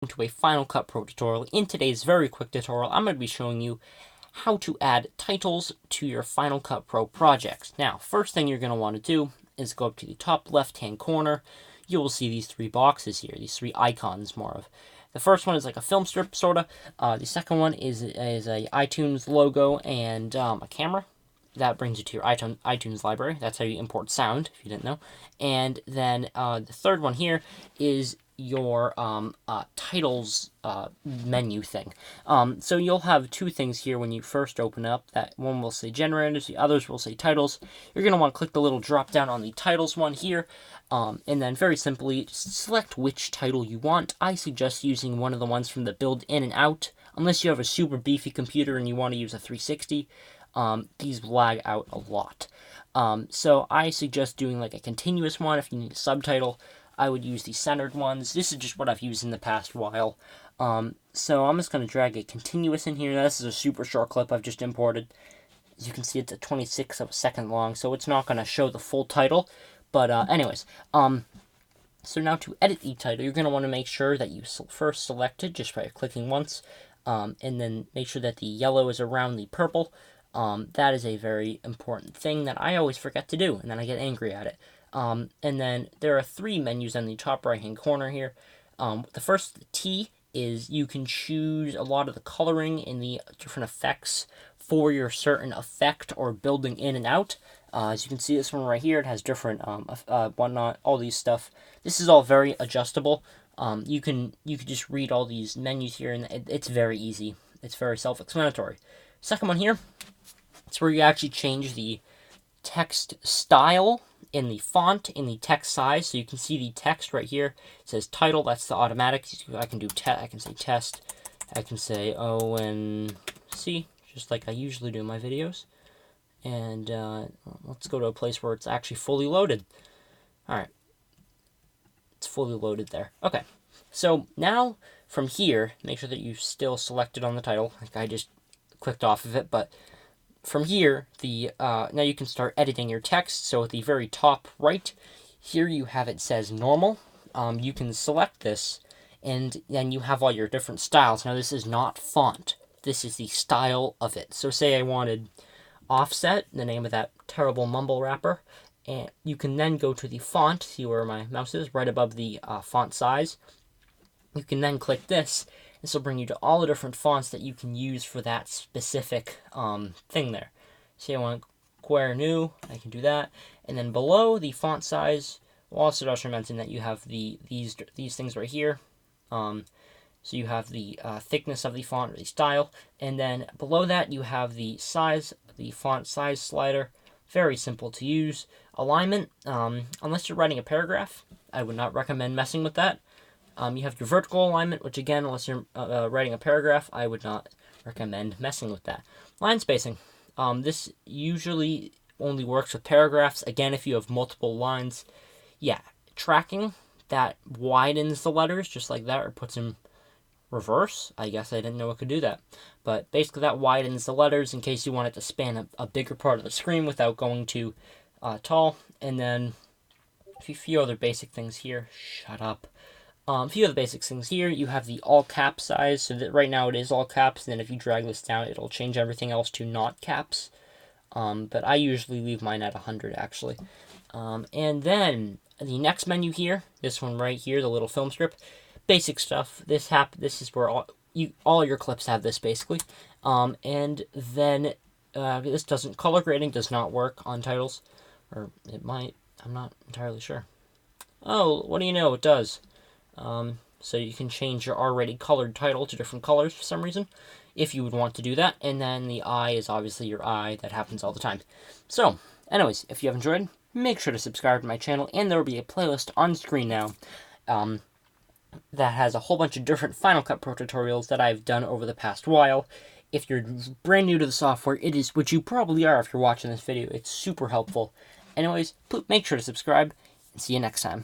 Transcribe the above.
to a Final Cut Pro tutorial. In today's very quick tutorial, I'm going to be showing you how to add titles to your Final Cut Pro projects. Now, first thing you're going to want to do is go up to the top left-hand corner. You will see these three boxes here, these three icons more of. The first one is like a film strip, sort of. The second one is a iTunes logo and a camera. That brings you to your iTunes library. That's how you import sound, if you didn't know. And then the third one here is your titles menu thing. So you'll have two things here when you first open up. That one will say generators, the others will say titles. You're going to want to click the little drop down on the titles one here. And then very simply, just select which title you want. I suggest using one of the ones from the build in and out. Unless you have a super beefy computer and you want to use a 360. These lag out a lot. So I suggest doing like a continuous one. If you need a subtitle, I would use the centered ones. This is just what I've used in the past while. So I'm just going to drag a continuous in here. Now, this is a super short clip I've just imported. As you can see, it's a 26th of a second long, so it's not going to show the full title. But anyways, so now to edit the title, you're going to want to make sure that you first select it just by clicking once, and then make sure that the yellow is around the purple. That is a very important thing that I always forget to do, and then I get angry at it. And then there are three menus on the top right-hand corner here. The first, the T, is you can choose a lot of the coloring in the different effects for your certain effect or building in and out. As you can see, this one right here, it has different whatnot, all these stuff. This is all very adjustable. You can just read all these menus here, and it's very easy. It's very self-explanatory. Second one here, it's where you actually change the text style in the font, in the text size. So you can see the text right here. It says title, that's the automatic. I can do I can say test. I can say ONC, just like I usually do in my videos. And let's go to a place where it's actually fully loaded. Alright. It's fully loaded there. Okay. So now from here, make sure that you still selected on the title. Like I just clicked off of it, but from here, now you can start editing your text. So at the very top right, here you have it says normal. You can select this, and then you have all your different styles. Now this is not font. This is the style of it. So say I wanted offset, the name of that terrible mumble wrapper, and you can then go to the font, see where my mouse is, right above the font size. You can then click this. This will bring you to all the different fonts that you can use for that specific thing there. Say I want Square New, I can do that. And then below the font size, we'll also mention that you have these things right here. So you have the thickness of the font or the style. And then below that you have the size, the font size slider. Very simple to use. Alignment, unless you're writing a paragraph, I would not recommend messing with that. You have your vertical alignment, which again, unless you're writing a paragraph, I would not recommend messing with that. Line spacing. This usually only works with paragraphs. Again, if you have multiple lines, yeah, tracking, that widens the letters just like that, or puts them reverse. I guess I didn't know it could do that. But basically that widens the letters in case you want it to span a bigger part of the screen without going too tall. And then a few other basic things here. Shut up. A few other basic things here. You have the all caps size, so that right now it is all caps, and then if you drag this down, it'll change everything else to not caps. But I usually leave mine at 100, actually. And then the next menu here, this one right here, the little film strip, basic stuff. This is where all your clips have this, basically. And then this color grading does not work on titles, or it might. I'm not entirely sure. Oh, what do you know? It does. So you can change your already colored title to different colors for some reason, if you would want to do that. And then the eye is obviously your eye. That happens all the time. So, anyways, if you have enjoyed, make sure to subscribe to my channel, and there will be a playlist on screen now that has a whole bunch of different Final Cut Pro tutorials that I've done over the past while. If you're brand new to the software, it is, which you probably are if you're watching this video, it's super helpful. Anyways, make sure to subscribe, and see you next time.